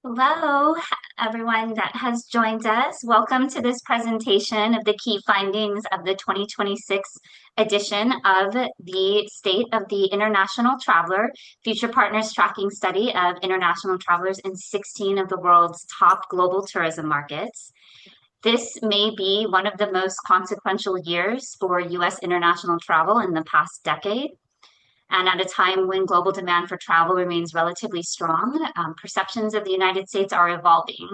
Hello, everyone that has joined us. Welcome to this presentation of the key findings of the 2026 edition of the State of the International Traveler Future Partners Tracking Study of International Travelers in 16 of the world's top global tourism markets. This may be one of the most consequential years for U.S. international travel in the past decade. And at a time when global demand for travel remains relatively strong, perceptions of the United States are evolving,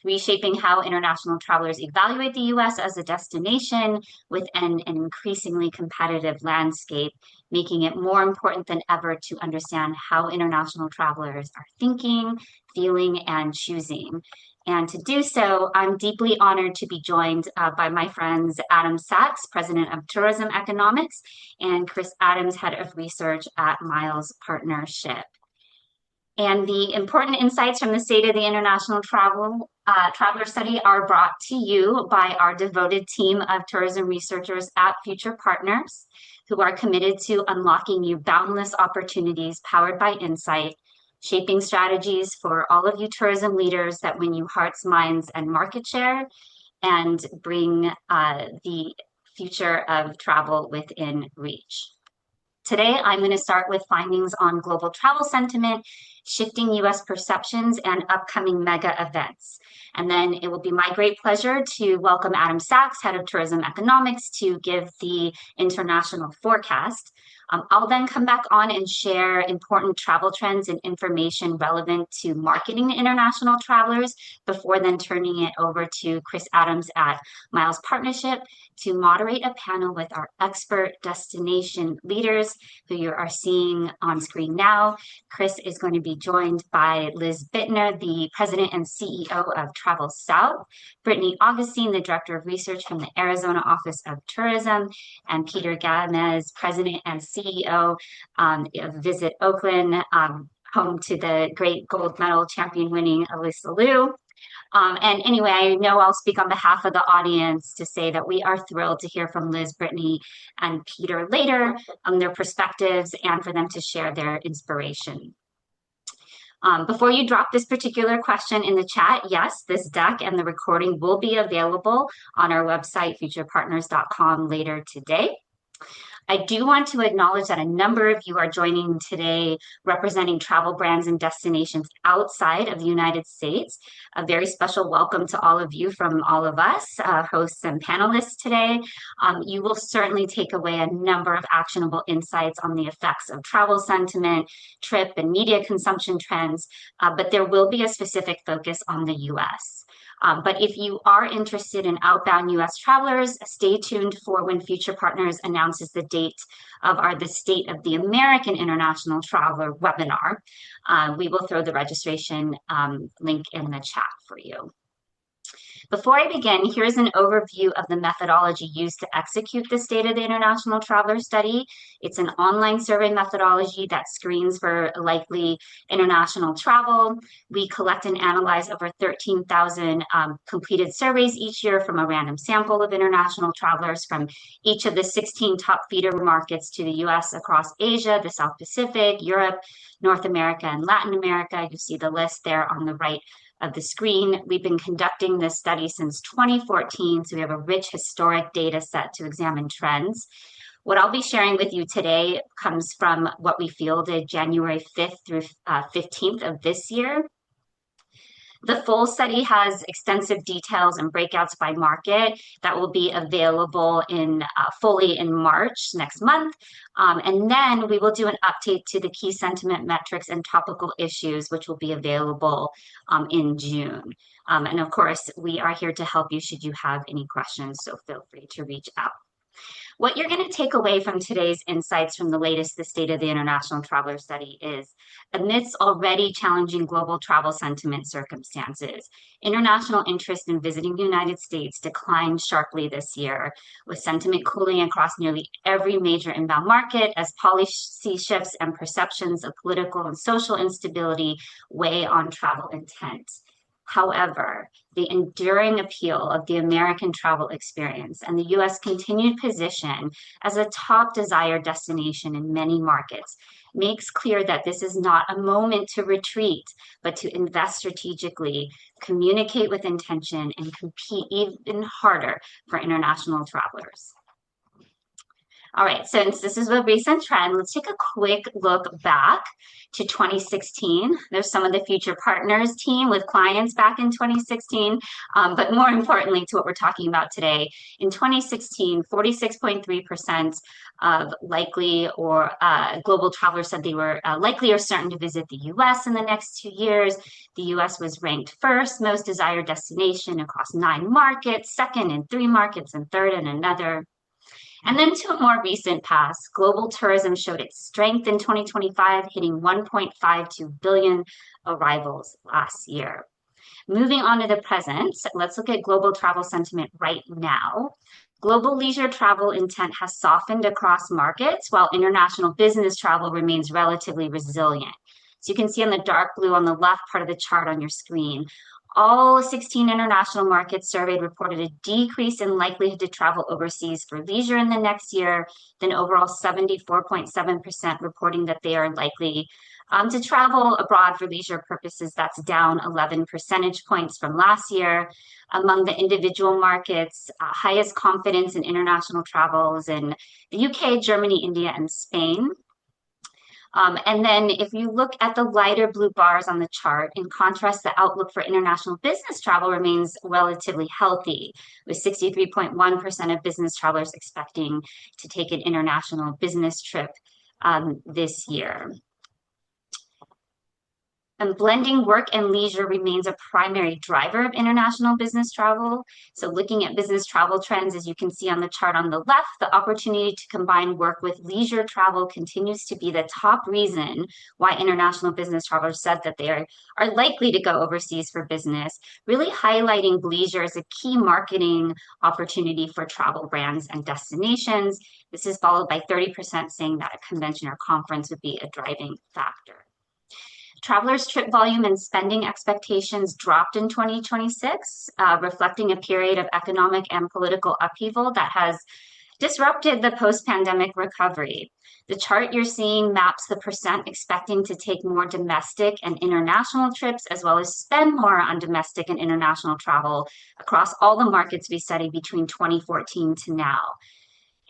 reshaping how international travelers evaluate the US as a destination within an increasingly competitive landscape, making it more important than ever to understand how international travelers are thinking, feeling, and choosing. And to do so, I'm deeply honored to be joined by my friends Adam Sachs, President of Tourism Economics, and Chris Adams, Head of Research at Miles Partnership. And the important insights from the State of the International Traveler Study are brought to you by our devoted team of tourism researchers at Future Partners, who are committed to unlocking you boundless opportunities powered by insight, shaping strategies for all of you tourism leaders that win you hearts, minds, and market share, and bring the future of travel within reach. Today, I'm going to start with findings on global travel sentiment, shifting US perceptions, and upcoming mega events. And then it will be my great pleasure to welcome Adam Sachs, Head of Tourism Economics, to give the international forecast. I'll then come back on and share important travel trends and information relevant to marketing international travelers before then turning it over to Chris Adams at Miles Partnership to moderate a panel with our expert destination leaders who you are seeing on screen now. Chris is going to be joined by Liz Bittner, the President and CEO of Travel South, Brittany Augustine, the Director of Research from the Arizona Office of Tourism, and Peter Gamez, President and CEO of Visit Oakland, home to the great gold medal champion winning Elisa Liu. And anyway, I know I'll speak on behalf of the audience to say that we are thrilled to hear from Liz, Brittany, and Peter later on their perspectives and for them to share their inspiration. Before you drop this particular question in the chat, yes, this deck and the recording will be available on our website, futurepartners.com, later today. I do want to acknowledge that a number of you are joining today representing travel brands and destinations outside of the United States. A very special welcome to all of you from all of us, hosts and panelists today. You will certainly take away a number of actionable insights on the effects of travel sentiment, trip and media consumption trends, but there will be a specific focus on the US. But if you are interested in outbound US travelers, stay tuned for when Future Partners announces the date of the State of the American International Traveler webinar. We will throw the registration link in the chat for you. Before I begin, here's an overview of the methodology used to execute the State of the International Traveler Study. It's an online survey methodology that screens for likely international travel. We collect and analyze over 13,000 completed surveys each year from a random sample of international travelers from each of the 16 top feeder markets to the US across Asia, the South Pacific, Europe, North America, and Latin America. You see the list there on the right of the screen. We've been conducting this study since 2014, so we have a rich historic data set to examine trends. What I'll be sharing with you today comes from what we fielded January 5th through 15th of this year. The full study has extensive details and breakouts by market that will be available fully in March next month. And then we will do an update to the key sentiment metrics and topical issues, which will be available in June. And of course, we are here to help you should you have any questions, so feel free to reach out. What you're going to take away from today's insights from the latest The State of the International Traveler Study is, amidst already challenging global travel sentiment circumstances, international interest in visiting the United States declined sharply this year, with sentiment cooling across nearly every major inbound market as policy shifts and perceptions of political and social instability weigh on travel intent. However, the enduring appeal of the American travel experience and the U.S. continued position as a top desired destination in many markets makes clear that this is not a moment to retreat, but to invest strategically, communicate with intention, and compete even harder for international travelers. All right, since this is a recent trend, let's take a quick look back to 2016. There's some of the Future Partners team with clients back in 2016, but more importantly to what we're talking about today. In 2016, 46.3% of likely or global travelers said they were likely or certain to visit the US in the next 2 years. The US was ranked first most desired destination across 9 markets, second in 3 markets, and third in another. And then to a more recent past, global tourism showed its strength in 2025, hitting 1.52 billion arrivals last year. Moving on to the present, let's look at global travel sentiment right now. Global leisure travel intent has softened across markets, while international business travel remains relatively resilient. So you can see on the dark blue on the left part of the chart on your screen, all 16 international markets surveyed reported a decrease in likelihood to travel overseas for leisure in the next year, then overall 74.7% reporting that they are likely to travel abroad for leisure purposes. That's down 11 percentage points from last year. Among the individual markets, highest confidence in international travels in the UK, Germany, India, and Spain. And then if you look at the lighter blue bars on the chart, in contrast, the outlook for international business travel remains relatively healthy, with 63.1% of business travelers expecting to take an international business trip this year. And blending work and leisure remains a primary driver of international business travel. So looking at business travel trends, as you can see on the chart on the left, the opportunity to combine work with leisure travel continues to be the top reason why international business travelers said that they are likely to go overseas for business, really highlighting leisure as a key marketing opportunity for travel brands and destinations. This is followed by 30% saying that a convention or conference would be a driving factor. Travelers' trip volume and spending expectations dropped in 2026, reflecting a period of economic and political upheaval that has disrupted the post-pandemic recovery. The chart you're seeing maps the percent expecting to take more domestic and international trips, as well as spend more on domestic and international travel across all the markets we studied between 2014 to now.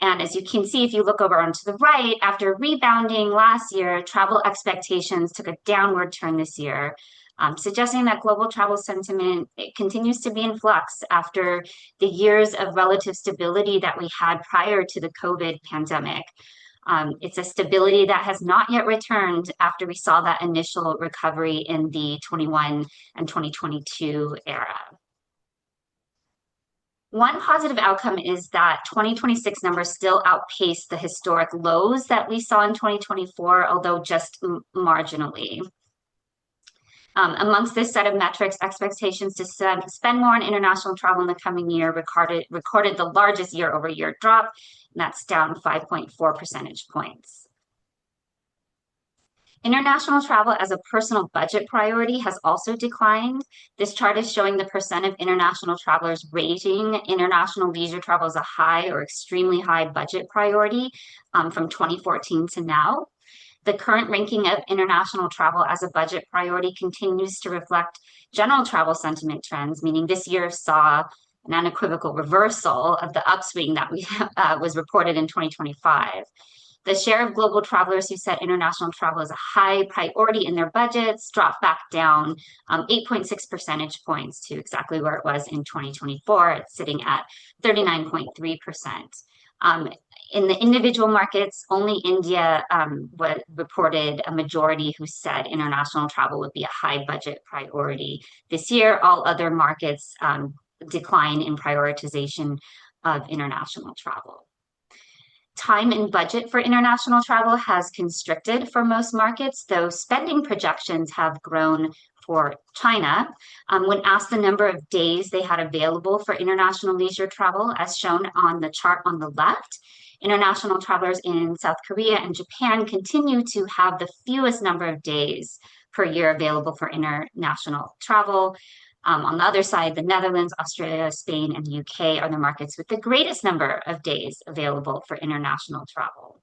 And as you can see, if you look over onto the right, after rebounding last year, travel expectations took a downward turn this year, suggesting that global travel sentiment continues to be in flux after the years of relative stability that we had prior to the COVID pandemic. It's a stability that has not yet returned after we saw that initial recovery in the 21 and 2022 era. One positive outcome is that 2026 numbers still outpace the historic lows that we saw in 2024, although just marginally. Amongst this set of metrics, expectations to spend more on international travel in the coming year recorded the largest year-over-year drop, and that's down 5.4 percentage points. International travel as a personal budget priority has also declined. This chart is showing the percent of international travelers rating international leisure travel as a high or extremely high budget priority from 2014 to now. The current ranking of international travel as a budget priority continues to reflect general travel sentiment trends, meaning this year saw an unequivocal reversal of the upswing that was reported in 2025. The share of global travelers who said international travel is a high priority in their budgets dropped back down 8.6 percentage points to exactly where it was in 2024. It's sitting at 39.3%. In the individual markets, only India reported a majority who said international travel would be a high budget priority this year. All other markets decline in prioritization of international travel. Time and budget for international travel has constricted for most markets, though spending projections have grown for China. When asked the number of days they had available for international leisure travel, as shown on the chart on the left, international travelers in South Korea and Japan continue to have the fewest number of days per year available for international travel. On the other side, the Netherlands, Australia, Spain, and the UK are the markets with the greatest number of days available for international travel.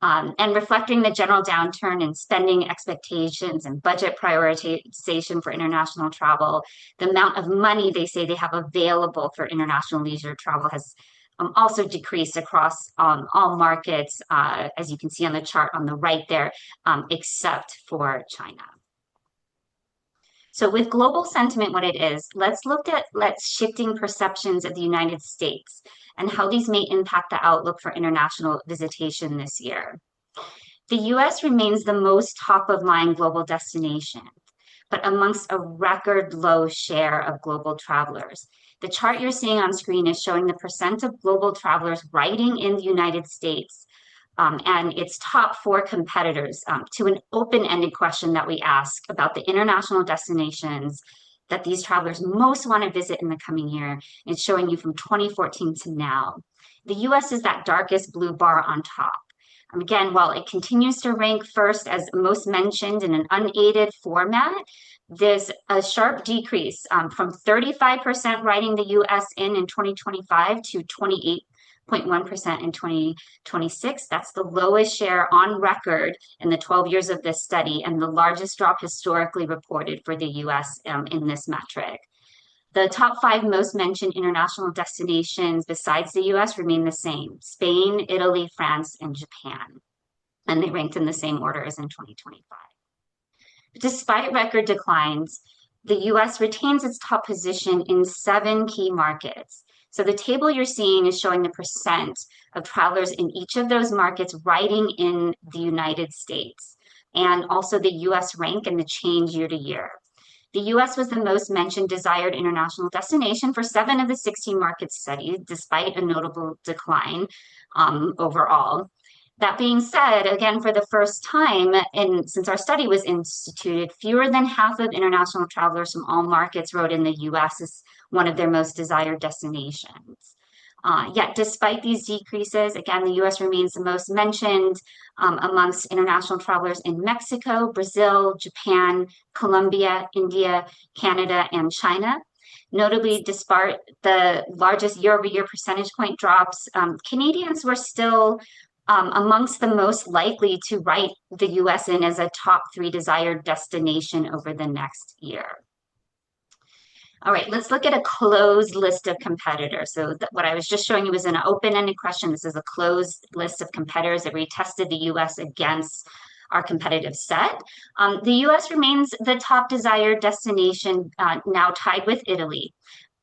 And reflecting the general downturn in spending expectations and budget prioritization for international travel, the amount of money they say they have available for international leisure travel has also decreased across all markets, as you can see on the chart on the right there, except for China. So with global sentiment, what it is, let's look at shifting perceptions of the United States and how these may impact the outlook for international visitation this year. The US remains the most top of mind global destination, but amongst a record low share of global travelers. The chart you're seeing on screen is showing the percent of global travelers riding in the United States and its top 4 competitors to an open-ended question that we ask about the international destinations that these travelers most want to visit in the coming year. It's showing you from 2014 to now. The US is that darkest blue bar on top. Again, while it continues to rank first as most mentioned in an unaided format, there's a sharp decrease from 35% writing the US in 2025 to 28.1% in 2026. That's the lowest share on record in the 12 years of this study and the largest drop historically reported for the US in this metric. The top 5 most mentioned international destinations besides the US remain the same: Spain, Italy, France, and Japan. And they ranked in the same order as in 2025. Despite record declines, the US retains its top position in 7 key markets. So the table you're seeing is showing the percent of travelers in each of those markets riding in the United States, and also the US rank and the change year to year. The US was the most mentioned desired international destination for 7 of the 16 markets studied, despite a notable decline overall. That being said, again, for the first time, and since our study was instituted, fewer than half of international travelers from all markets wrote in the US as one of their most desired destinations. Yet, despite these decreases, again, the US remains the most mentioned amongst international travelers in Mexico, Brazil, Japan, Colombia, India, Canada, and China. Notably, despite the largest year-over-year percentage point drops, Canadians were still amongst the most likely to write the US in as a top 3 desired destination over the next year. All right, let's look at a closed list of competitors. So what I was just showing you was an open-ended question. This is a closed list of competitors that we tested the US against our competitive set. The US remains the top desired destination, now tied with Italy,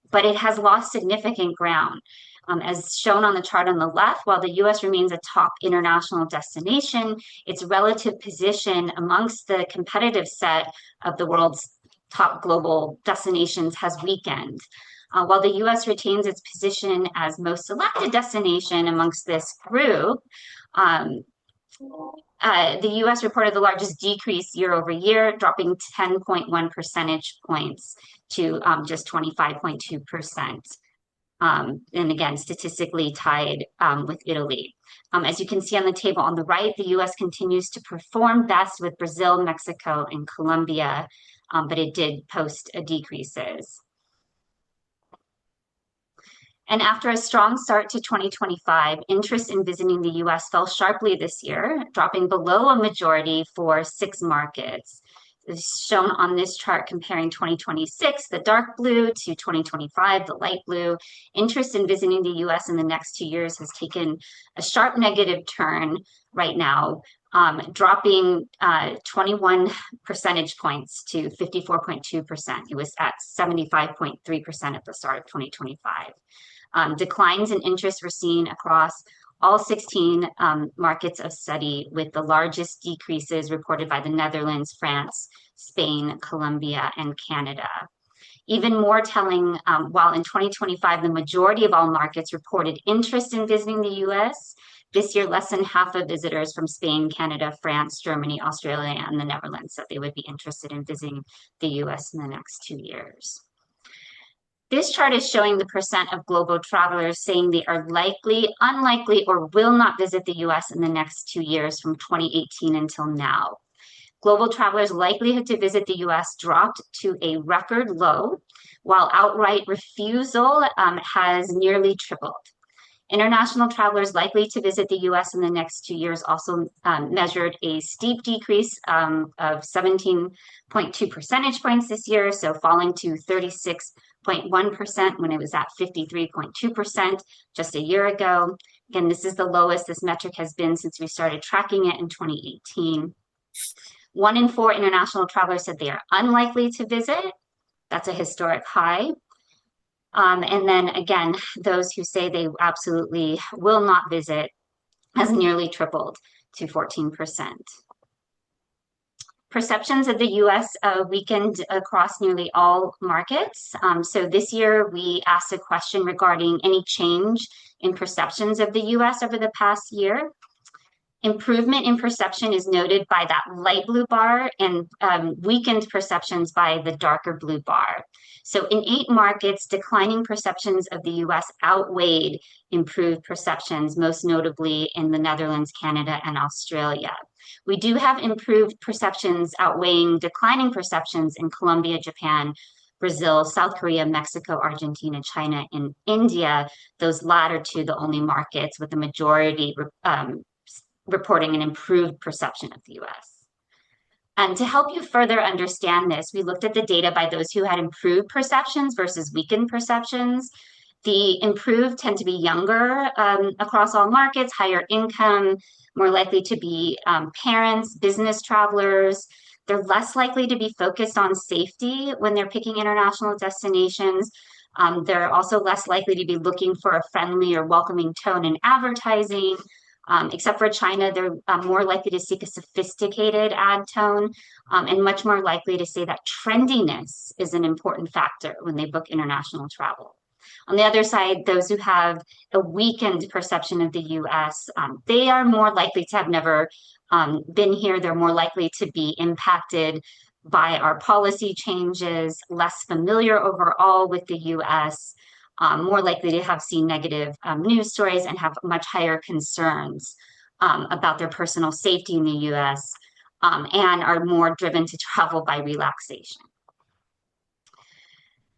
but it has lost significant ground. As shown on the chart on the left, while the US remains a top international destination, its relative position amongst the competitive set of the world's top global destinations has weakened. While the US retains its position as most selected destination amongst this group, the US reported the largest decrease year over year, dropping 10.1 percentage points to just 25.2%. And again, statistically tied with Italy. As you can see on the table on the right, the US continues to perform best with Brazil, Mexico, and Colombia, but it did post decreases. And after a strong start to 2025, interest in visiting the US fell sharply this year, dropping below a majority for 6 markets. It's shown on this chart comparing 2026, the dark blue, to 2025, the light blue. Interest in visiting the US in the next 2 years has taken a sharp negative turn right now, dropping 21 percentage points to 54.2%. It was at 75.3% at the start of 2025. Declines in interest were seen across all 16 markets of study, with the largest decreases reported by the Netherlands, France, Spain, Colombia, and Canada. Even more telling, while in 2025, the majority of all markets reported interest in visiting the US, this year, less than half of visitors from Spain, Canada, France, Germany, Australia, and the Netherlands said they would be interested in visiting the US in the next 2 years. This chart is showing the percent of global travelers saying they are likely, unlikely, or will not visit the US in the next 2 years from 2018 until now. Global travelers' likelihood to visit the US dropped to a record low, while outright refusal has nearly tripled. International travelers likely to visit the US in the next 2 years also measured a steep decrease of 17.2 percentage points this year, so falling to 36.1% when it was at 53.2% just a year ago. Again, this is the lowest this metric has been since we started tracking it in 2018. 1 in 4 international travelers said they are unlikely to visit. That's a historic high. And then again, those who say they absolutely will not visit has nearly tripled to 14%. Perceptions of the US weakened across nearly all markets. So this year we asked a question regarding any change in perceptions of the US over the past year. Improvement in perception is noted by that light blue bar and weakened perceptions by the darker blue bar. So in 8 markets, declining perceptions of the US outweighed improved perceptions, most notably in the Netherlands, Canada, and Australia. We do have improved perceptions outweighing declining perceptions in Colombia, Japan, Brazil, South Korea, Mexico, Argentina, China, and India. Those latter two, the only markets with the majority reporting an improved perception of the US. And to help you further understand this, we looked at the data by those who had improved perceptions versus weakened perceptions. The improved tend to be younger across all markets, higher income, more likely to be parents, business travelers. They're less likely to be focused on safety when they're picking international destinations. They're also less likely to be looking for a friendly or welcoming tone in advertising. Except for China, they're more likely to seek a sophisticated ad tone and much more likely to say that trendiness is an important factor when they book international travel. On the other side, those who have a weakened perception of the US, they are more likely to have never been here. They're more likely to be impacted by our policy changes, less familiar overall with the US, more likely to have seen negative news stories and have much higher concerns about their personal safety in the US and are more driven to travel by relaxation.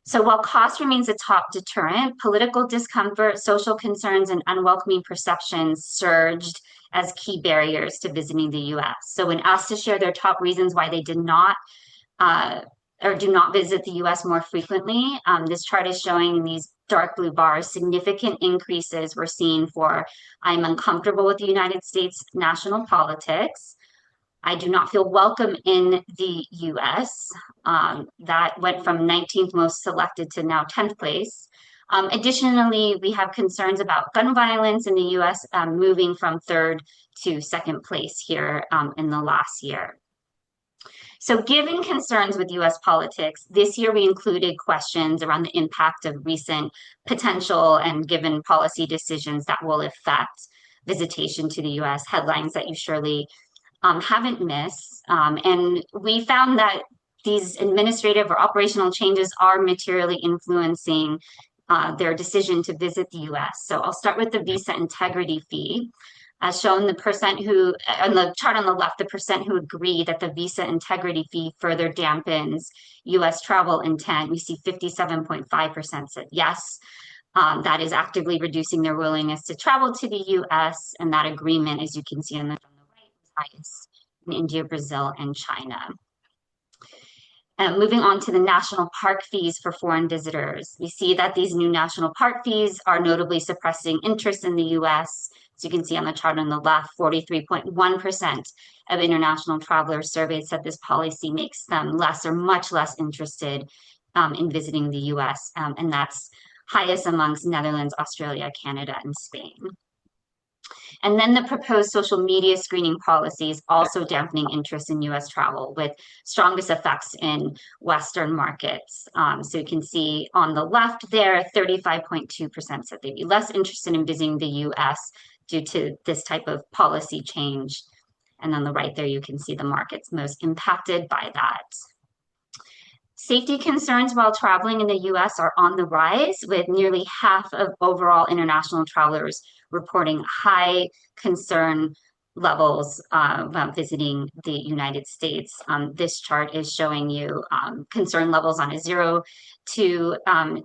So while cost remains a top deterrent, political discomfort, social concerns, and unwelcoming perceptions surged as key barriers to visiting the US. So when asked to share their top reasons why they did not or do not visit the US more frequently, this chart is showing in these dark blue bars, significant increases were seen for I'm uncomfortable with the United States national politics. I do not feel welcome in the US. That went from 19th most selected to now 10th place. Additionally, we have concerns about gun violence in the US moving from 3rd to 2nd place here in the last year. So given concerns with US politics, this year we included questions around the impact of recent potential and given policy decisions that will affect visitation to the US, headlines that you surely haven't missed. And we found that these administrative or operational changes are materially influencing their decision to visit the US. So I'll start with the visa integrity fee. As shown, the percent who, on the chart on the left, the percent who agree that the visa integrity fee further dampens US travel intent, we see 57.5% said yes. That is actively reducing their willingness to travel to the US, and that agreement, as you can see on the right, is highest in India, Brazil, and China. Moving on to the national park fees for foreign visitors, we see that these new national park fees are notably suppressing interest in the US. As you can see on the chart on the left, 43.1% of international travelers surveyed said this policy makes them less or much less interested in visiting the US, and that's highest amongst Netherlands, Australia, Canada, and Spain. And then the proposed social media screening policies also dampening interest in US travel with strongest effects in Western markets. So you can see on the left there, 35.2% said they'd be less interested in visiting the US due to this type of policy change. And on the right there, you can see the markets most impacted by that. Safety concerns while traveling in the US are on the rise, with nearly half of overall international travelers reporting high concern levels about visiting the United States. This chart is showing you concern levels on a 0 to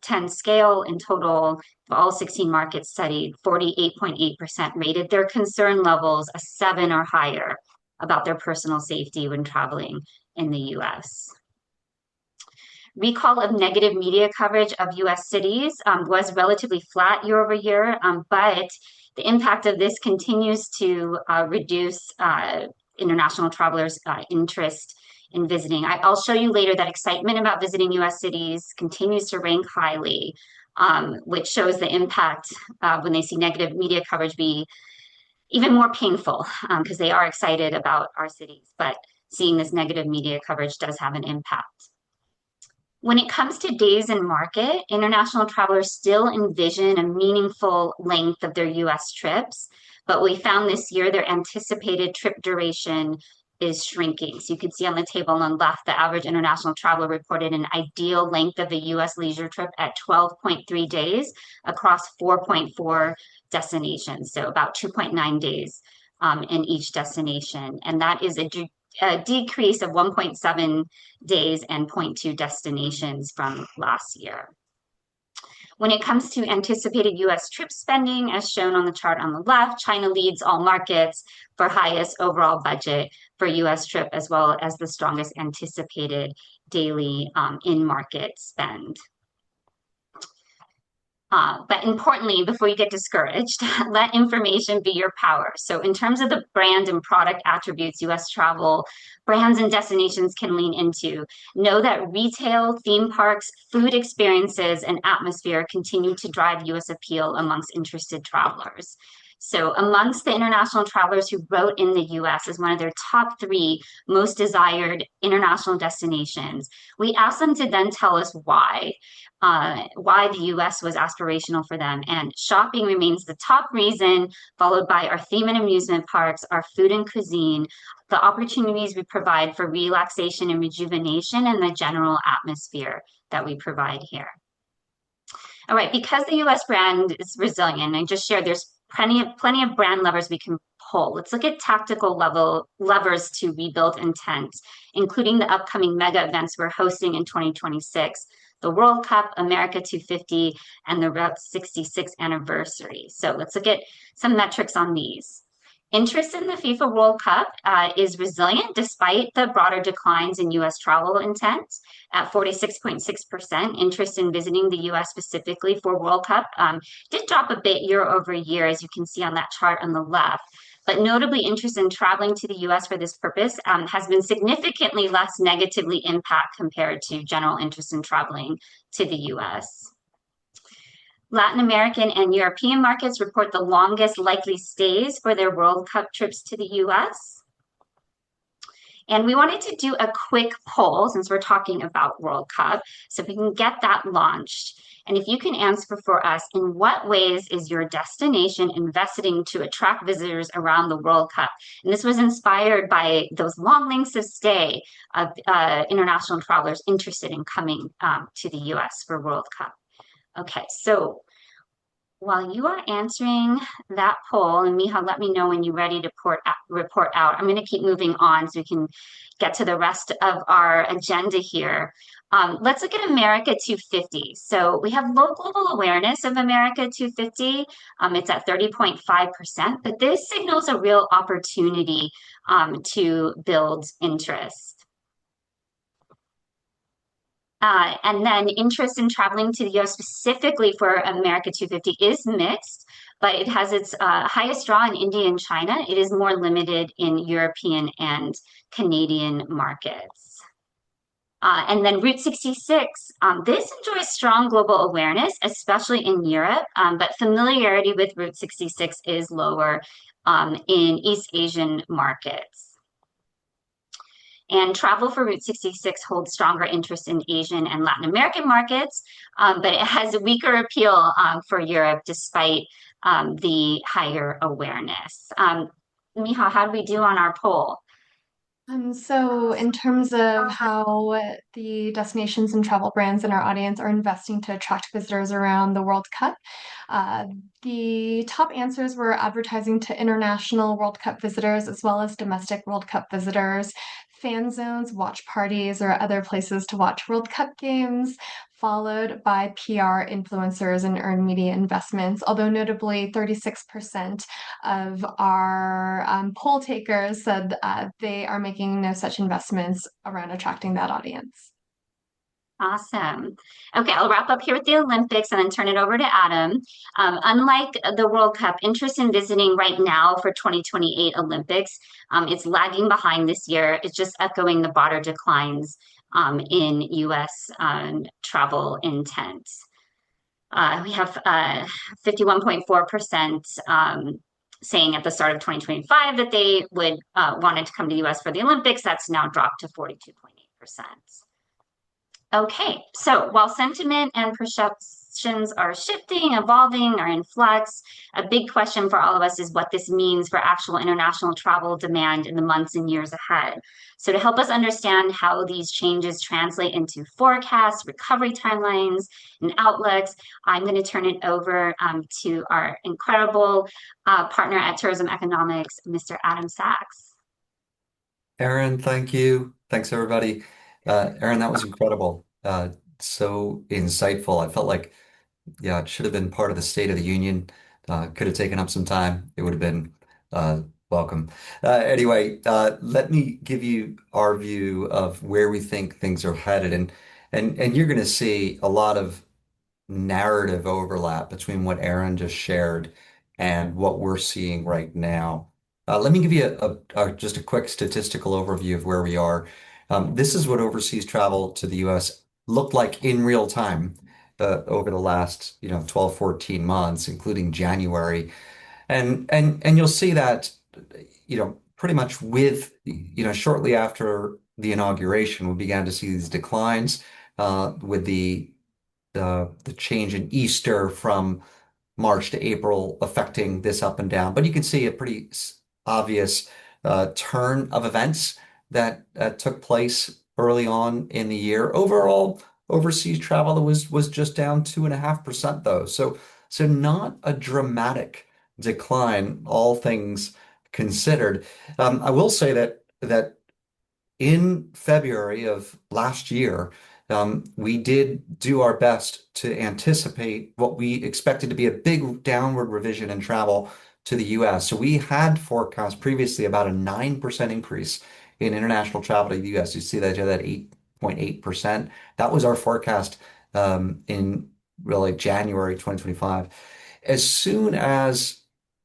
10 scale. In total, all 16 markets studied, 48.8% rated their concern levels a 7 or higher about their personal safety when traveling in the US. Recall of negative media coverage of US cities was relatively flat year over year, but the impact of this continues to reduce international travelers' interest in visiting. I'll show you later that excitement about visiting US cities continues to rank highly, which shows the impact when they see negative media coverage be even more painful because they are excited about our cities, but seeing this negative media coverage does have an impact. When it comes to days in market, international travelers still envision a meaningful length of their US trips, but we found this year their anticipated trip duration is shrinking. So you can see on the table on the left, the average international traveler reported an ideal length of a US leisure trip at 12.3 days across 4.4 destinations, so about 2.9 days in each destination. And that is a decrease of 1.7 days and 0.2 destinations from last year. When it comes to anticipated US trip spending, as shown on the chart on the left, China leads all markets for highest overall budget for US trip, as well as the strongest anticipated daily in-market spend. But importantly, before you get discouraged, let information be your power. So in terms of the brand and product attributes US travel brands and destinations can lean into, know that retail, theme parks, food experiences, and atmosphere continue to drive US appeal amongst interested travelers. So amongst the international travelers who wrote in the US as one of their top 3 most desired international destinations, we asked them to then tell us why the US was aspirational for them. And shopping remains the top reason, followed by our theme and amusement parks, our food and cuisine, the opportunities we provide for relaxation and rejuvenation, and the general atmosphere that we provide here. All right, because the US brand is resilient, I just shared there's plenty of brand levers we can pull. Let's look at tactical levers to rebuild intent, including the upcoming mega events we're hosting in 2026, the World Cup, America 250, and the Route 66 anniversary. So let's look at some metrics on these. Interest in the FIFA World Cup is resilient despite the broader declines in US travel intent at 46.6%. Interest in visiting the US specifically for World Cup did drop a bit year over year, as you can see on that chart on the left. But notably, interest in traveling to the US for this purpose has been significantly less negatively impacted compared to general interest in traveling to the US. Latin American and European markets report the longest likely stays for their World Cup trips to the US. And we wanted to do a quick poll since we're talking about World Cup, so we can get that launched. And if you can answer for us, in what ways is your destination investing to attract visitors around the World Cup? And this was inspired by those long lengths of stay of international travelers interested in coming to the US for World Cup. Okay, so while you are answering that poll, and Miha, let me know when you're ready to report out. I'm going to keep moving on so we can get to the rest of our agenda here. Let's look at America 250. So we have low global awareness of America 250. It's at 30.5%, but this signals a real opportunity to build interest. And then interest in traveling to the US specifically for America 250 is mixed, but it has its highest draw in India and China. It is more limited in European and Canadian markets. And then Route 66, this enjoys strong global awareness, especially in Europe, but familiarity with Route 66 is lower in East Asian markets. And travel for Route 66 holds stronger interest in Asian and Latin American markets, but it has a weaker appeal for Europe despite the higher awareness. Miha, how do we do on our poll? So in terms of how the destinations and travel brands in our audience are investing to attract visitors around the World Cup, uh, the top answers were advertising to international World Cup visitors as well as domestic World Cup visitors, fan zones, watch parties, or other places to watch World Cup games, followed by PR influencers and earned media investments, although notably 36% of our poll takers said they are making no such investments around attracting that audience. Awesome. Okay, I'll wrap up here with the Olympics and then turn it over to Adam. Unlike the World Cup, interest in visiting right now for 2028 Olympics, it's lagging behind this year. It's just echoing the broader declines in US travel intent. We have 51.4% saying at the start of 2025 that they would wanted to come to the US for the Olympics. That's now dropped to 42.8%. Okay, so while sentiment and perceptions are shifting, evolving, or in flux, a big question for all of us is what this means for actual international travel demand in the months and years ahead. So, to help us understand how these changes translate into forecasts, recovery timelines, and outlooks, I'm going to turn it over to our incredible partner at Tourism Economics, Mr. Adam Sachs. Aaron, thank you. Thanks, everybody. Aaron, that was incredible. So insightful. I felt like, yeah, it should have been part of the State of the Union. Could have taken up some time. It would have been welcome. Anyway, let me give you our view of where we think things are headed, and you're going to see a lot of narrative overlap between what Aaron just shared and what we're seeing right now. Let me give you just a quick statistical overview of where we are. This is what overseas travel to the US looked like in real time over the last, 12, 14 months, including January. And you'll see that, pretty much shortly after the inauguration, we began to see these declines with the change in Easter from March to April affecting this up and down. But you can see a pretty obvious turn of events that took place early on in the year. Overall, overseas travel was just down 2.5% though. So not a dramatic decline, all things considered. I will say that in February of last year, we did do our best to anticipate what we expected to be a big downward revision in travel to the US. So we had forecast previously about a 9% increase in international travel to the US. You see that 8.8%. That was our forecast in really January 2025. As soon as,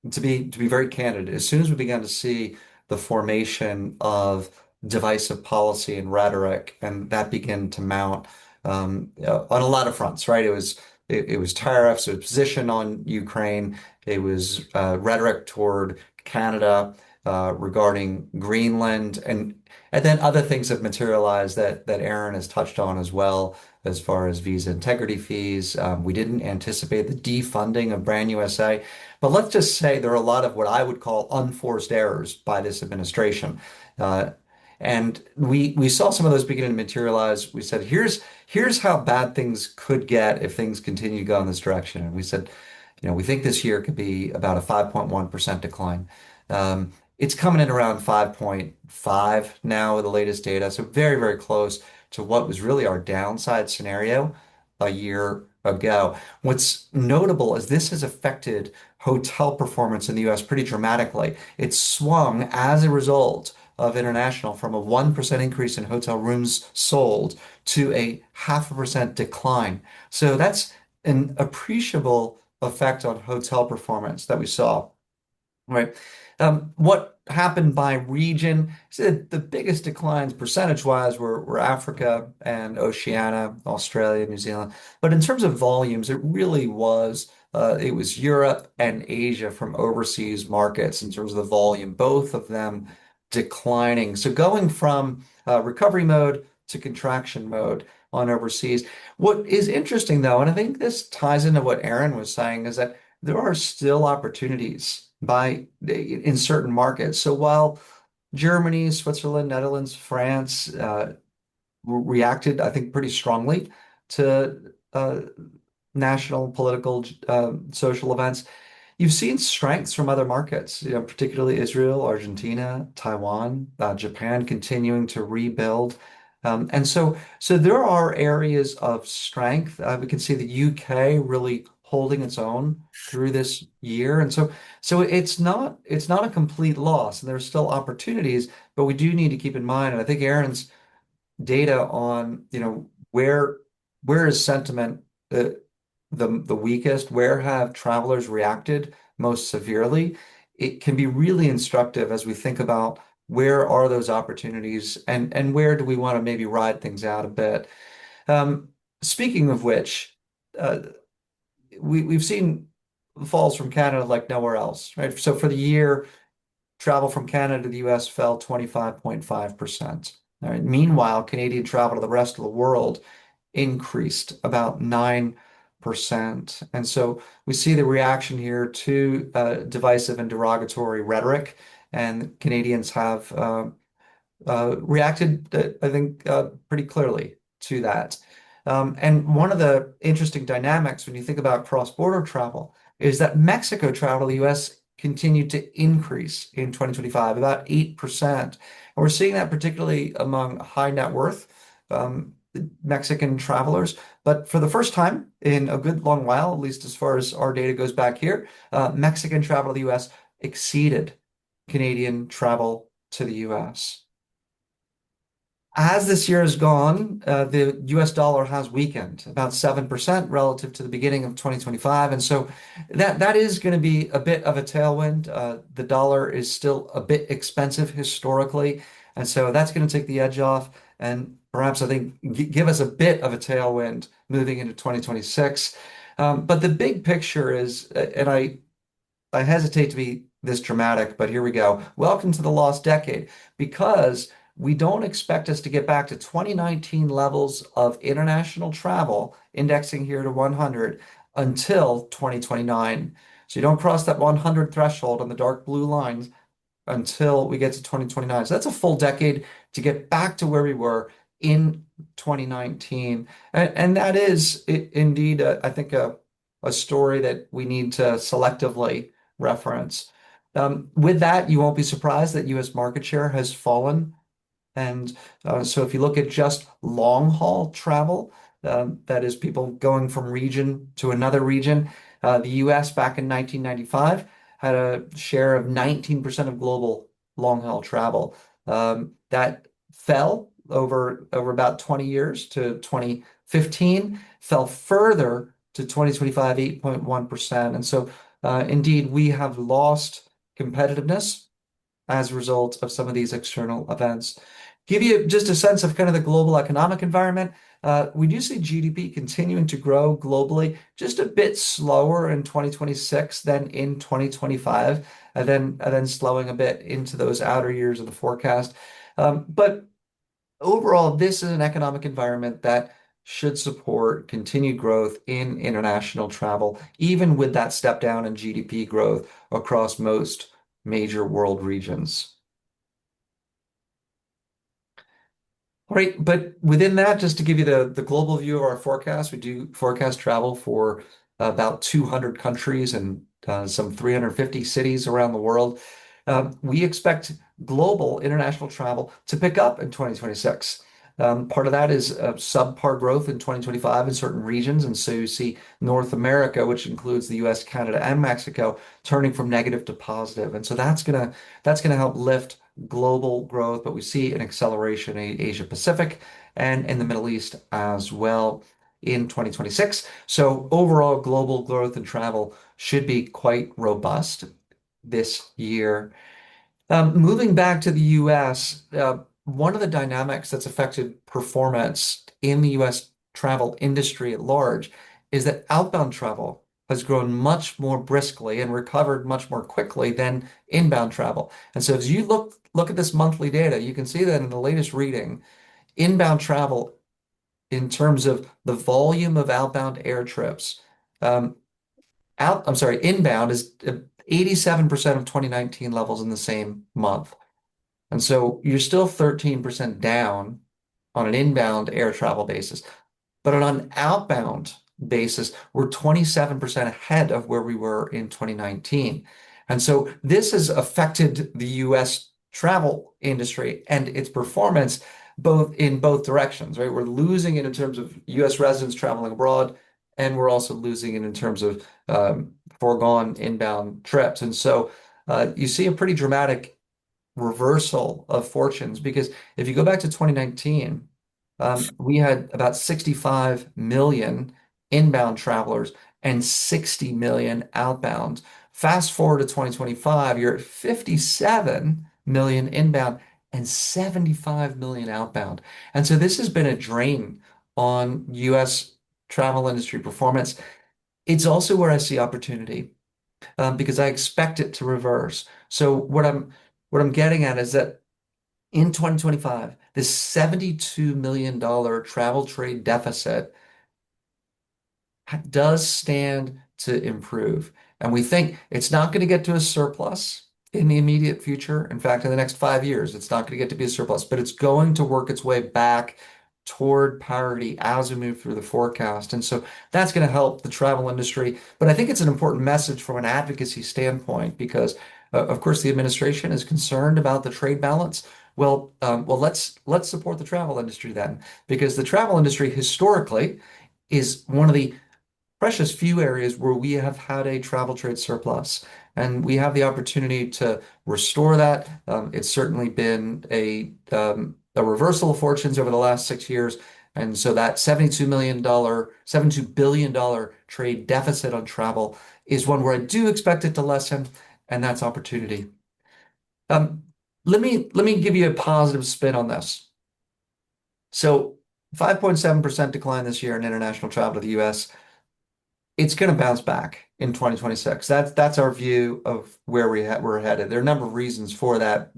to be very candid, as soon as we began to see the formation of divisive policy and rhetoric, and that began to mount on a lot of fronts, right? It was tariffs, it was position on Ukraine, it was rhetoric toward Canada regarding Greenland, and then other things have materialized that Aaron has touched on as well, as far as visa integrity fees. We didn't anticipate the defunding of Brand USA, but let's just say there are a lot of what I would call unforced errors by this administration. Uh, and we saw some of those beginning to materialize. We said, here's how bad things could get if things continue to go in this direction. And we said, we think this year could be about a 5.1% decline. It's coming in around 5.5 now with the latest data. So very, very close to what was really our downside scenario a year ago. What's notable is this has affected hotel performance in the US pretty dramatically. It swung as a result of international from a 1% increase in hotel rooms sold to a 0.5% decline. So that's an appreciable effect on hotel performance that we saw, right? What happened by region? So the biggest declines percentage-wise were Africa and Oceania, Australia, New Zealand. But in terms of volumes, it was Europe and Asia from overseas markets in terms of the volume, both of them declining. So going from recovery mode to contraction mode on overseas. What is interesting though, and I think this ties into what Aaron was saying, is that there are still opportunities in certain markets. So while Germany, Switzerland, Netherlands, France reacted, I think, pretty strongly to national political social events. You've seen strengths from other markets, particularly Israel, Argentina, Taiwan, Japan continuing to rebuild. And so there are areas of strength. We can see the UK really holding its own through this year. And so it's not a complete loss, and there's still opportunities, but we do need to keep in mind, and I think Aaron's data on, where is sentiment the weakest, where have travelers reacted most severely, it can be really instructive as we think about where are those opportunities and where do we want to maybe ride things out a bit. Um, Speaking of which, uh, we've seen falls from Canada like nowhere else, right? So for the year, travel from Canada to the US fell 25.5%. All right. Meanwhile, Canadian travel to the rest of the world increased about 9%. And so we see the reaction here to divisive and derogatory rhetoric, and Canadians have reacted, I think, pretty clearly to that. And one of the interesting dynamics when you think about cross-border travel is that Mexico travel to the US continued to increase in 2025, about 8%. And we're seeing that particularly among high net worth Mexican travelers. But for the first time in a good long while, at least as far as our data goes back here, Mexican travel to the US exceeded Canadian travel to the US. As this year has gone, the US dollar has weakened about 7% relative to the beginning of 2025. And so that is going to be a bit of a tailwind. The dollar is still a bit expensive historically. And so that's going to take the edge off and perhaps, I think, give us a bit of a tailwind moving into 2026. But the big picture is, and I hesitate to be this dramatic, but here we go. Welcome to the lost decade, because we don't expect us to get back to 2019 levels of international travel, indexing here to 100, until 2029. So you don't cross that 100 threshold on the dark blue lines until we get to 2029. So that's a full decade to get back to where we were in 2019. And that is indeed, I think, a story that we need to selectively reference. With that, you won't be surprised that US market share has fallen. And so if you look at just long haul travel, that is people going from region to another region, the US back in 1995 had a share of 19% of global long haul travel. That fell over about 20 years to 2015, fell further to 2025, 8.1%. And so indeed, we have lost competitiveness as a result of some of these external events. Give you just a sense of kind of the global economic environment. We do see GDP continuing to grow globally, just a bit slower in 2026 than in 2025, and then slowing a bit into those outer years of the forecast. But overall, this is an economic environment that should support continued growth in international travel, even with that step down in GDP growth across most major world regions. All right, but within that, just to give you the global view of our forecast, we do forecast travel for about 200 countries and some 350 cities around the world. We expect global international travel to pick up in 2026. Part of that is subpar growth in 2025 in certain regions. And so you see North America, which includes the US, Canada, and Mexico, turning from negative to positive. And so that's gonna help lift global growth, but we see an acceleration in Asia Pacific and in the Middle East as well in 2026. So overall global growth and travel should be quite robust this year. Moving back to the US, one of the dynamics that's affected performance in the US travel industry at large is that outbound travel has grown much more briskly and recovered much more quickly than inbound travel. And so as you look at this monthly data, you can see that in the latest reading, inbound travel in terms of the volume of outbound air trips, um, I'm sorry, inbound is 87% of 2019 levels in the same month. And so you're still 13% down on an inbound air travel basis. But on an outbound basis, we're 27% ahead of where we were in 2019. And so this has affected the US travel industry and its performance both in both directions, right? We're losing it in terms of US residents traveling abroad, and we're also losing it in terms of foregone inbound trips. And so you see a pretty dramatic reversal of fortunes because if you go back to 2019, we had about 65 million inbound travelers and 60 million outbound. Fast forward to 2025, you're at 57 million inbound and 75 million outbound. And so this has been a drain on US travel industry performance. It's also where I see opportunity because I expect it to reverse. So what I'm getting at is that in 2025, this $72 million travel trade deficit does stand to improve. And we think it's not going to get to a surplus in the immediate future. In fact, in the next 5 years, it's not going to get to be a surplus, but it's going to work its way back toward parity as we move through the forecast. And so that's going to help the travel industry. But I think it's an important message from an advocacy standpoint because, of course, the administration is concerned about the trade balance. Well, let's support the travel industry then, because the travel industry historically is one of the precious few areas where we have had a travel trade surplus, and we have the opportunity to restore that. It's certainly been a reversal of fortunes over the last 6 years. And so that $72 billion trade deficit on travel is one where I do expect it to lessen, and that's opportunity. Um, let me give you a positive spin on this. So 5.7% decline this year in international travel to the US. It's going to bounce back in 2026. That's our view of where we're headed. There are a number of reasons for that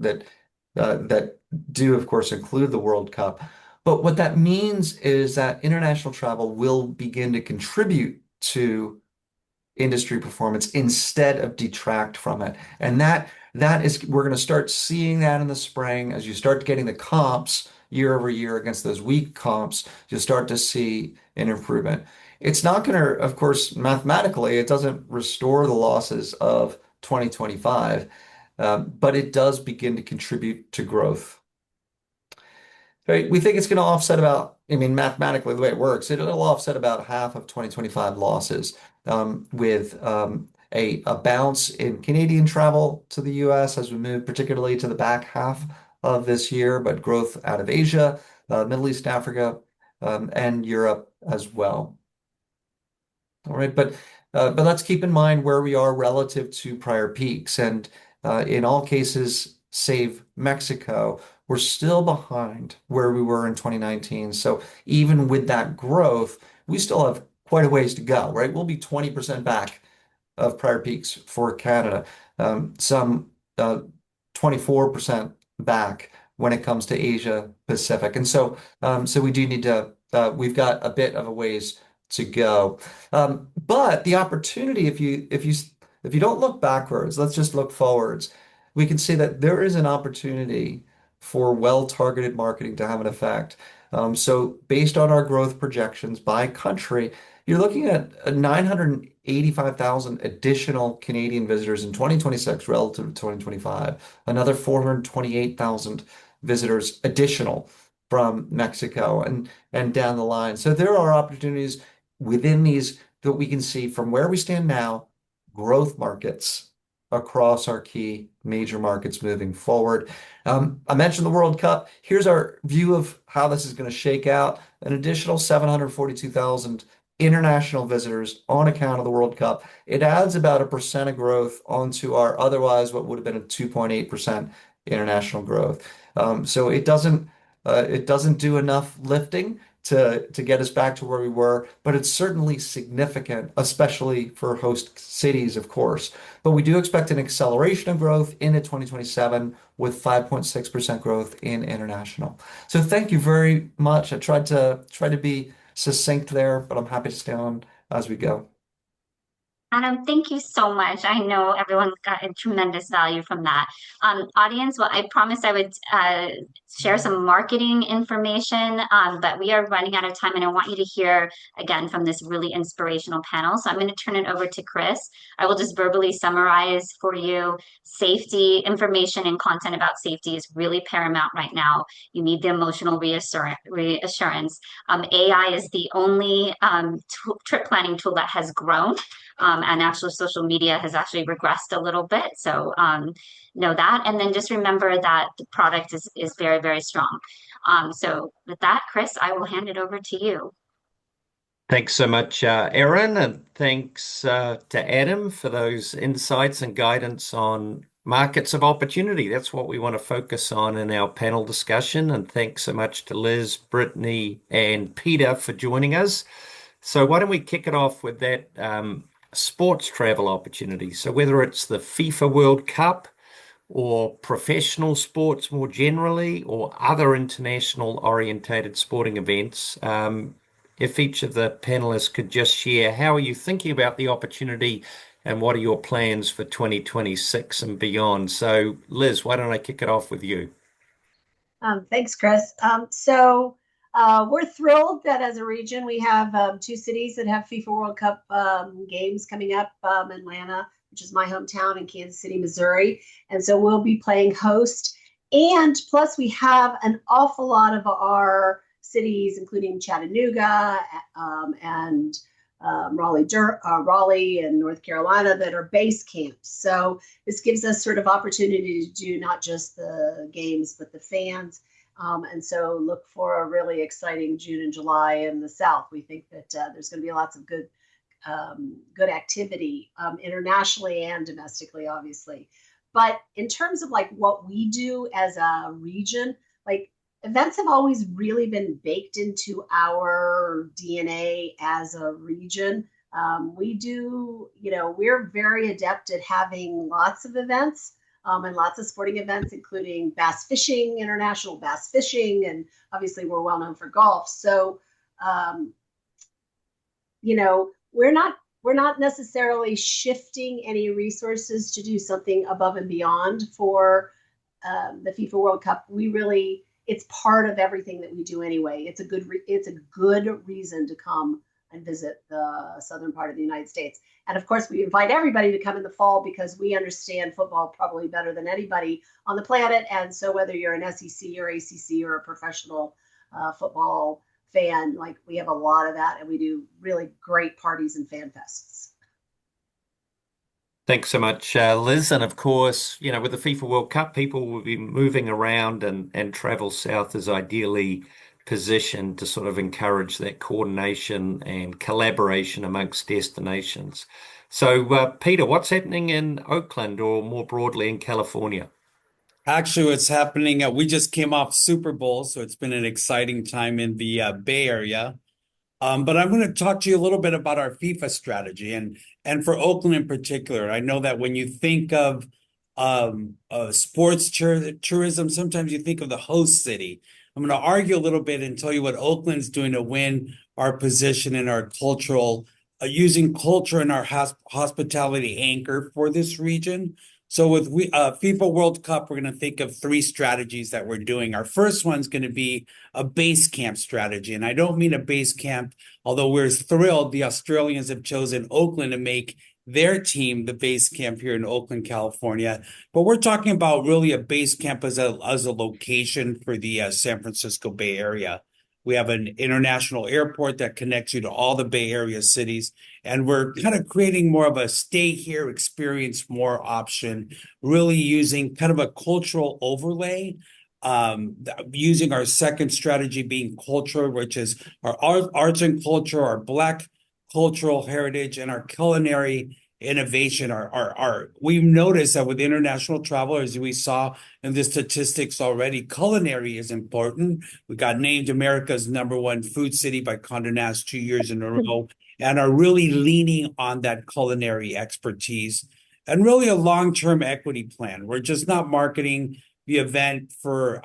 do, of course, include the World Cup. But what that means is that international travel will begin to contribute to industry performance instead of detract from it. And that is we're going to start seeing that in the spring as you start getting the comps year over year against those weak comps, you'll start to see an improvement. It's not going to, of course, mathematically, it doesn't restore the losses of 2025, but it does begin to contribute to growth. Right? We think it's going to offset about, I mean, mathematically, the way it works, it'll offset about half of 2025 losses with a bounce in Canadian travel to the US as we move, particularly to the back half of this year, but growth out of Asia, Middle East, Africa, and Europe as well. All right, but let's keep in mind where we are relative to prior peaks, and in all cases, save Mexico, we're still behind where we were in 2019. So even with that growth, we still have quite a ways to go, right? We'll be 20% back of prior peaks for Canada, some 24% back when it comes to Asia Pacific. And so we do need to, we've got a bit of a ways to go. But the opportunity, if you don't look backwards, let's just look forwards. We can see that there is an opportunity for well-targeted marketing to have an effect. So based on our growth projections by country, you're looking at 985,000 additional Canadian visitors in 2026 relative to 2025, another 428,000 visitors additional from Mexico and down the line. So there are opportunities within these that we can see from where we stand now, growth markets across our key major markets moving forward. I mentioned the World Cup. Here's our view of how this is going to shake out. An additional 742,000 international visitors on account of the World Cup. It adds about 1% of growth onto our otherwise what would have been a 2.8% international growth. So it doesn't do enough lifting to get us back to where we were, but it's certainly significant, especially for host cities, of course. But we do expect an acceleration of growth into 2027 with 5.6% growth in international. So thank you very much. I tried to be succinct there, but I'm happy to stay on as we go. Adam, thank you so much. I know everyone got a tremendous value from that. Audience, well, I promised I would share some marketing information, but we are running out of time and I want you to hear again from this really inspirational panel. So I'm going to turn it over to Chris. I will just verbally summarize for you. Safety information and content about safety is really paramount right now. You need the emotional reassurance. AI is the only trip planning tool that has grown. And actually social media has actually regressed a little bit. So know that. And then just remember that the product is very, very strong. So with that, Chris, I will hand it over to you. Thanks so much, Erin, and thanks to Adam for those insights and guidance on markets of opportunity. That's what we want to focus on in our panel discussion. And thanks so much to Liz, Brittany, and Peter for joining us. So why don't we kick it off with that sports travel opportunity? So whether it's the FIFA World Cup or professional sports more generally, or other international orientated sporting events, if each of the panelists could just share, how are you thinking about the opportunity and what are your plans for 2026 and beyond? So Liz, why don't I kick it off with you? Thanks, Chris. We're thrilled that as a region, we have two cities that have FIFA World Cup games coming up, Atlanta, which is my hometown, and Kansas City, Missouri. And so we'll be playing host. And plus we have an awful lot of our cities, including Chattanooga and Raleigh and North Carolina, that are base camps. So this gives us sort of opportunity to do not just the games, but the fans. And so look for a really exciting June and July in the South. We think that there's going to be lots of good activity internationally and domestically, obviously. But in terms of like what we do as a region, like events have always really been baked into our DNA as a region. We're very adept at having lots of events and lots of sporting events, including bass fishing, international bass fishing, and obviously we're well known for golf. So, we're not necessarily shifting any resources to do something above and beyond for the FIFA World Cup. It's part of everything that we do anyway. It's a good reason to come and visit the southern part of the United States. And of course, we invite everybody to come in the fall because we understand football probably better than anybody on the planet. And so whether you're an SEC or ACC or a professional football fan, like we have a lot of that, and we do really great parties and fan fests. Thanks so much, Liz. And of course, with the FIFA World Cup, people will be moving around and Travel South is ideally positioned to sort of encourage that coordination and collaboration amongst destinations. So, Peter, what's happening in Oakland or more broadly in California? Actually, what's happening, we just came off Super Bowl, so it's been an exciting time in the Bay Area. But I'm going to talk to you a little bit about our FIFA strategy and for Oakland in particular. I know that when you think of sports tourism, sometimes you think of the host city. I'm going to argue a little bit and tell you what Oakland's doing to win our position in our cultural, using culture in our hospitality anchor for this region. So with FIFA World Cup, we're going to think of three strategies that we're doing. Our first one's going to be a base camp strategy. And I don't mean a base camp, although we're thrilled the Australians have chosen Oakland to make their team the base camp here in Oakland, California. But we're talking about really a base camp as a location for the San Francisco Bay Area. We have an international airport that connects you to all the Bay Area cities. And we're kind of creating more of a stay here, experience more option, really using kind of a cultural overlay, using our second strategy being culture, which is our arts and culture, our Black cultural heritage, and our culinary innovation. We've noticed that with international travelers, we saw in the statistics already, culinary is important. We got named America's #1 food city by Condé Nast 2 years in a row, and are really leaning on that culinary expertise and really a long-term equity plan. We're just not marketing the event for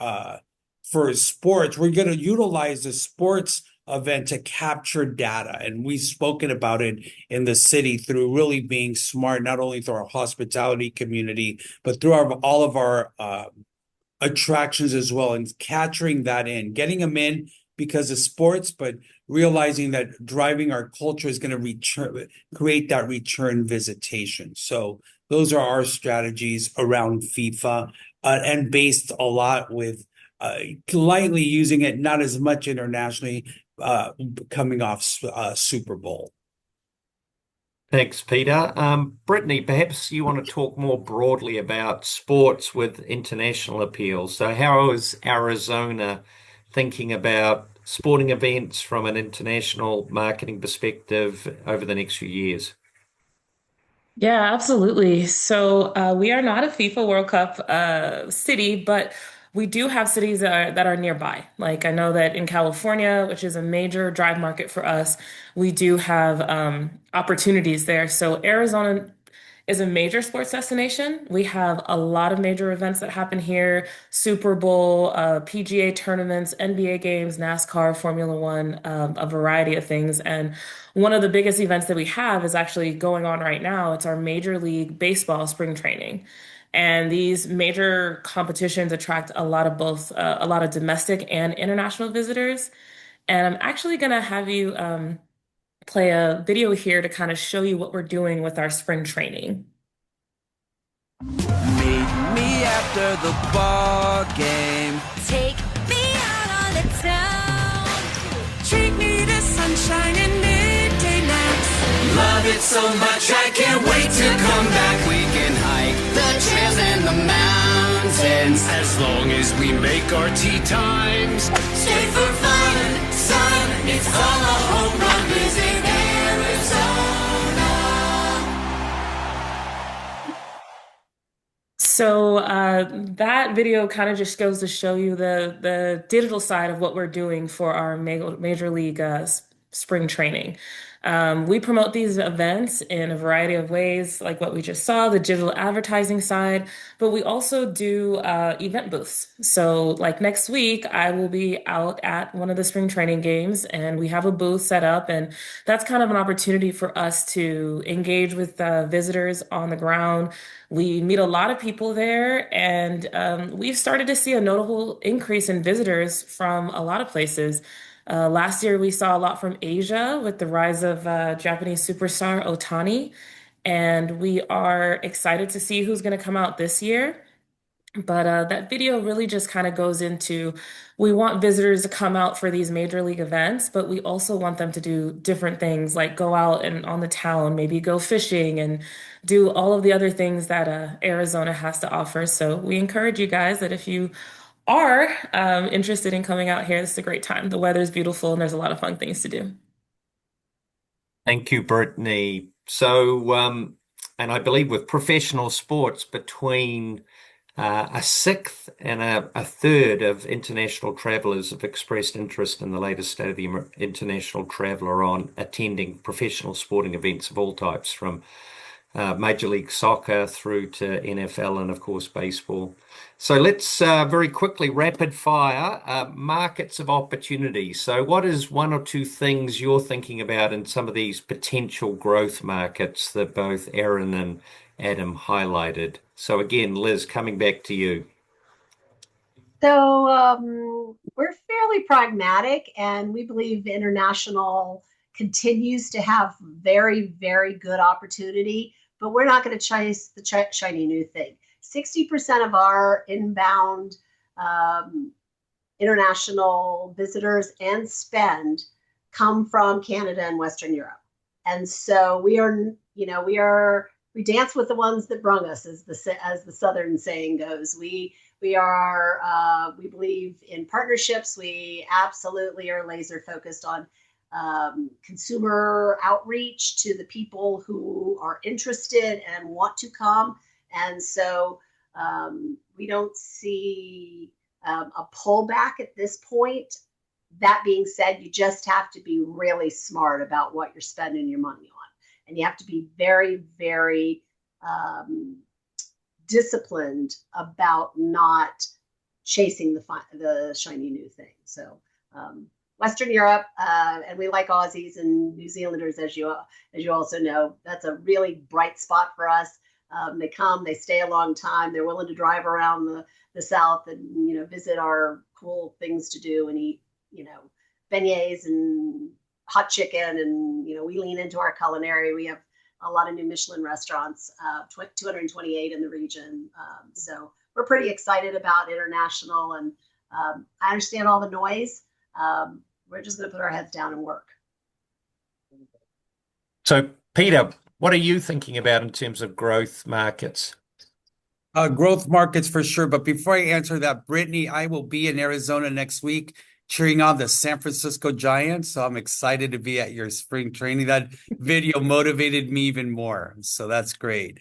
sports. We're going to utilize the sports event to capture data. And we've spoken about it in the city through really being smart, not only through our hospitality community, but through all of our attractions as well, and capturing that in, getting them in because of sports, but realizing that driving our culture is going to create that return visitation. So those are our strategies around FIFA, and based a lot with lightly using it, not as much internationally, coming off Super Bowl. Thanks, Peter. Brittany, perhaps you want to talk more broadly about sports with international appeal. So how is Arizona thinking about sporting events from an international marketing perspective over the next few years? Yeah, absolutely. So we are not a FIFA World Cup city, but we do have cities that are nearby. Like I know that in California, which is a major drive market for us, we do have opportunities there. So Arizona is a major sports destination. We have a lot of major events that happen here: Super Bowl, PGA tournaments, NBA games, NASCAR, Formula One, a variety of things. And one of the biggest events that we have is actually going on right now. It's our Major League Baseball spring training. And these major competitions attract a lot of domestic and international visitors. And I'm actually going to have you play a video here to kind of show you what we're doing with our spring training. Meet me after the ball game. Take me out on the town. Treat me to sunshine and midday naps. Love it so much I can't wait to come back. We can hike the trails and the mountains, as long as we make our tea times. Stay for fun, son. It's all a home run visit Arizona. So that video kind of just goes to show you the digital side of what we're doing for our Major League spring training. We promote these events in a variety of ways, like what we just saw, the digital advertising side, but we also do event booths. So like next week, I will be out at one of the spring training games and we have a booth set up, and that's kind of an opportunity for us to engage with visitors on the ground. We meet a lot of people there, and we've started to see a notable increase in visitors from a lot of places. Last year, we saw a lot from Asia with the rise of Japanese superstar Otani, and we are excited to see who's going to come out this year. But that video really just kind of goes into, we want visitors to come out for these major league events, but we also want them to do different things like go out and on the town, maybe go fishing and do all of the other things that Arizona has to offer. So we encourage you guys that if you are interested in coming out here, this is a great time. The weather's beautiful and there's a lot of fun things to do. Thank you, Brittany. So, and I believe with professional sports, between a sixth and a third of international travelers have expressed interest in the latest State of the International Traveler on attending professional sporting events of all types, from Major League Soccer through to NFL and, of course, baseball. So let's very quickly rapid fire markets of opportunity. So what is one or two things you're thinking about in some of these potential growth markets that both Erin and Adam highlighted? So again, Liz, coming back to you. So we're fairly pragmatic, and we believe international continues to have very, very good opportunity, but we're not going to chase the shiny new thing. 60% of our inbound international visitors and spend come from Canada and Western Europe. And so we dance with the ones that brung us, as the Southern saying goes. We believe in partnerships. We absolutely are laser focused on consumer outreach to the people who are interested and want to come. And so we don't see a pullback at this point. That being said, you just have to be really smart about what you're spending your money on. And you have to be very, very disciplined about not chasing the shiny new thing. So Western Europe, and we like Aussies and New Zealanders, as you also know. That's a really bright spot for us. They come, they stay a long time. They're willing to drive around the South and visit our cool things to do and eat beignets and hot chicken, and we lean into our culinary. We have a lot of new Michelin restaurants, 228 in the region. So we're pretty excited about international, and I understand all the noise. We're just going to put our heads down and work. So, Peter, what are you thinking about in terms of growth markets? Growth markets for sure. But before I answer that, Brittany, I will be in Arizona next week cheering on the San Francisco Giants. So I'm excited to be at your spring training. That video motivated me even more. So that's great.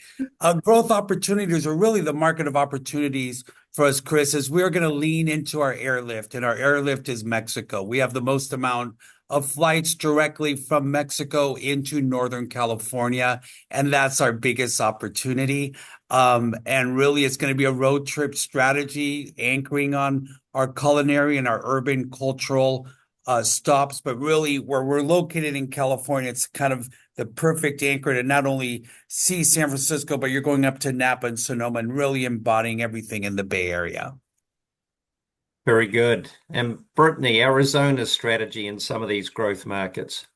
Growth opportunities, or really the market of opportunities for us, Chris, is we're going to lean into our airlift, and our airlift is Mexico. We have the most amount of flights directly from Mexico into Northern California, and that's our biggest opportunity. And really, it's going to be a road trip strategy anchoring on our culinary and our urban cultural stops. But really, where we're located in California, it's kind of the perfect anchor to not only see San Francisco, but you're going up to Napa and Sonoma and really embodying everything in the Bay Area. Very good. And Brittany, Arizona's strategy in some of these growth markets.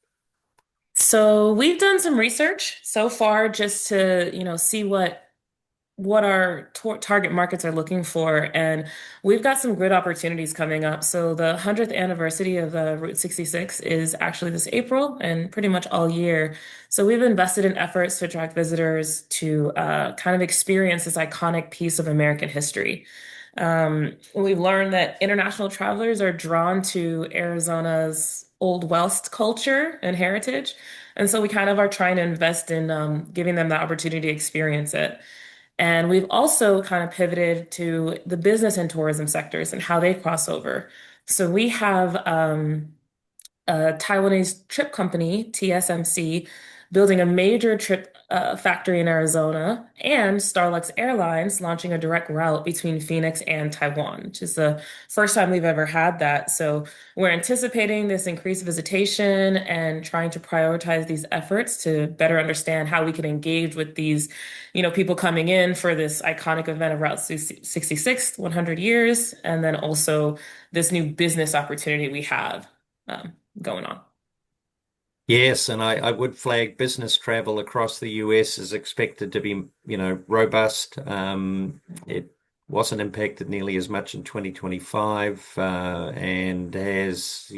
So we've done some research so far just to, see what our target markets are looking for, and we've got some good opportunities coming up. So the 100th anniversary of Route 66 is actually this April and pretty much all year. So we've invested in efforts to attract visitors to kind of experience this iconic piece of American history. We've learned that international travelers are drawn to Arizona's Old West culture and heritage. And so we kind of are trying to invest in giving them the opportunity to experience it. And we've also kind of pivoted to the business and tourism sectors and how they cross over. So we have a Taiwanese trip company, TSMC, building a major trip factory in Arizona, and Starlux Airlines launching a direct route between Phoenix and Taiwan, which is the first time we've ever had that. So we're anticipating this increased visitation and trying to prioritize these efforts to better understand how we can engage with these, people coming in for this iconic event of Route 66, 100 years, and then also this new business opportunity we have going on. Yes, and I would flag business travel across the US is expected to be, robust. It wasn't impacted nearly as much in 2025, and has,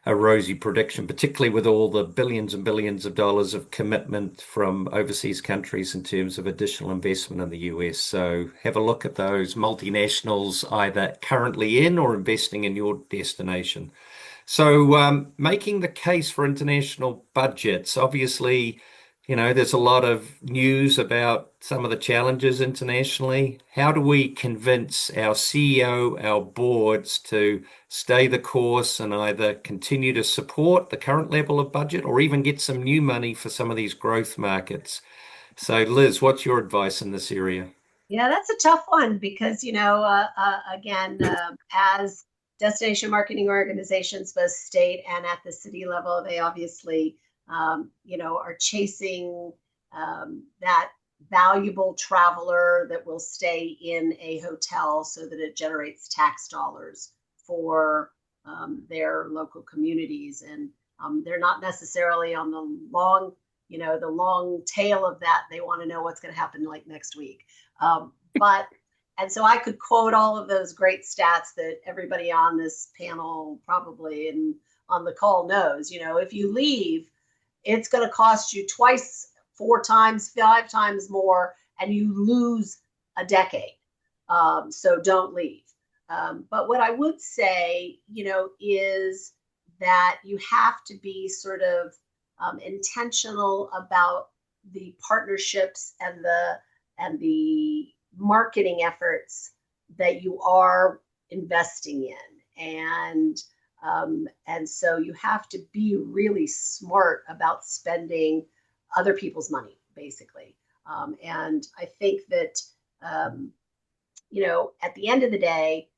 a rosy prediction, particularly with all the billions and billions of dollars of commitment from overseas countries in terms of additional investment in the US. So have a look at those multinationals either currently in or investing in your destination. So making the case for international budgets, obviously, there's a lot of news about some of the challenges internationally. How do we convince our CEO, our boards to stay the course and either continue to support the current level of budget or even get some new money for some of these growth markets? So Liz, what's your advice in this area? Yeah, that's a tough one because, again, as destination marketing organizations, both state and at the city level, they obviously, are chasing that valuable traveler that will stay in a hotel so that it generates tax dollars for their local communities. And they're not necessarily on the long, the long tail of that. They want to know what's going to happen like next week. And so I could quote all of those great stats that everybody on this panel probably and on the call knows. If you leave, it's going to cost you twice, 4 times, 5 times more, and you lose a decade. So don't leave. But what I would say, is that you have to be sort of intentional about the partnerships and the marketing efforts that you are investing in. And so you have to be really smart about spending other people's money, basically. And I think that, at the end of the day,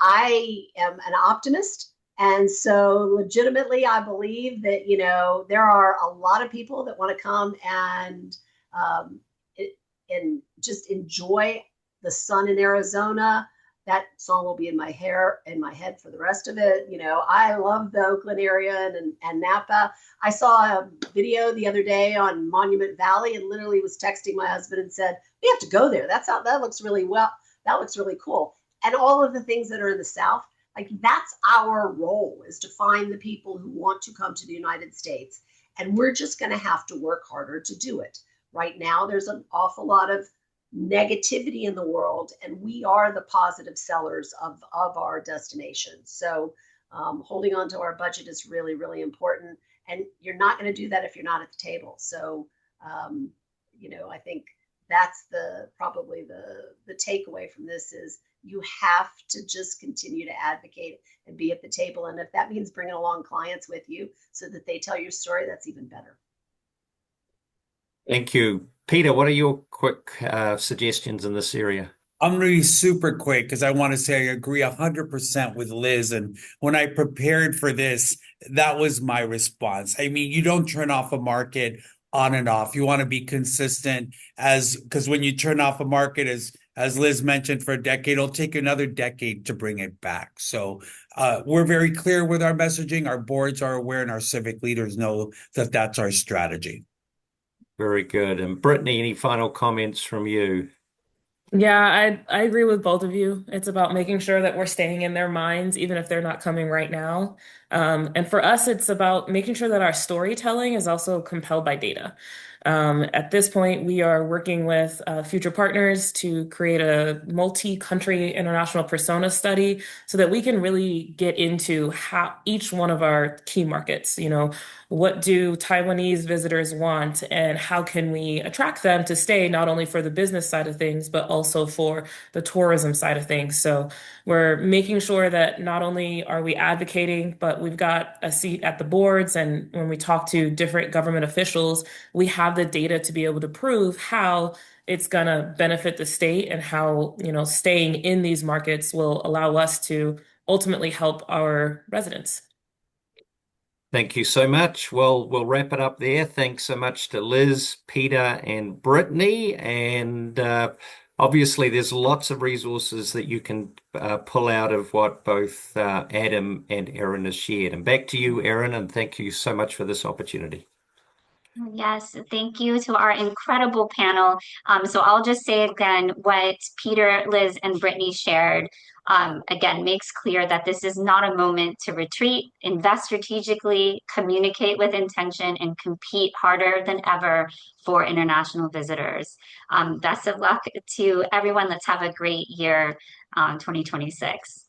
I am an optimist And so legitimately, I believe that, there are a lot of people that want to come um, and just enjoy the sun in Arizona. That song will be in my head for the rest of it. I love the Oakland area and Napa. I saw a video the other day on Monument Valley and literally was texting my husband and said, we have to go there. That looks really that looks really cool. And all of the things that are in the South, like that's our role, is to find the people who want to come to the United States. And we're just going to have to work harder to do it. Right now, there's an awful lot of negativity in the world, and we are the positive sellers of our destinations. So holding on to our budget is really, really important. And you're not going to do that if you're not at the table. So, I think that's probably the takeaway from this is you have to just continue to advocate and be at the table. And if that means bringing along clients with you so that they tell your story, that's even better. Thank you. Peter, what are your quick suggestions in this area? I'm going to be super quick because I want to say I agree 100% with Liz. And when I prepared for this, that was my response. I mean, you don't turn off a market on and off. You want to be consistent because when you turn off a market, as Liz mentioned, for a decade, it'll take another decade to bring it back. So we're very clear with our messaging. Our boards are aware and our civic leaders know that that's our strategy. Very good. And Brittany, any final comments from you? Yeah, I agree with both of you. It's about making sure that we're staying in their minds, even if they're not coming right now. And for us, it's about making sure that our storytelling is also compelled by data. At this point, we are working with future partners to create a multi-country international persona study so that we can really get into how each one of our key markets, what do Taiwanese visitors want and how can we attract them to stay not only for the business side of things, but also for the tourism side of things. So we're making sure that not only are we advocating, but we've got a seat at the boards. And when we talk to different government officials, we have the data to be able to prove how it's going to benefit the state and how, staying in these markets will allow us to ultimately help our residents. Thank you so much. Well, we'll wrap it up there. Thanks so much to Liz, Peter, and Brittany. And obviously, there's lots of resources that you can pull out of what both Adam and Erin has shared. And back to you, Erin, and thank you so much for this opportunity. Yes, thank you to our incredible panel. So I'll just say again what Peter, Liz, and Brittany shared. Again, makes clear that this is not a moment to retreat, invest strategically, communicate with intention, and compete harder than ever for international visitors. Best of luck to everyone. Let's have a great year, 2026.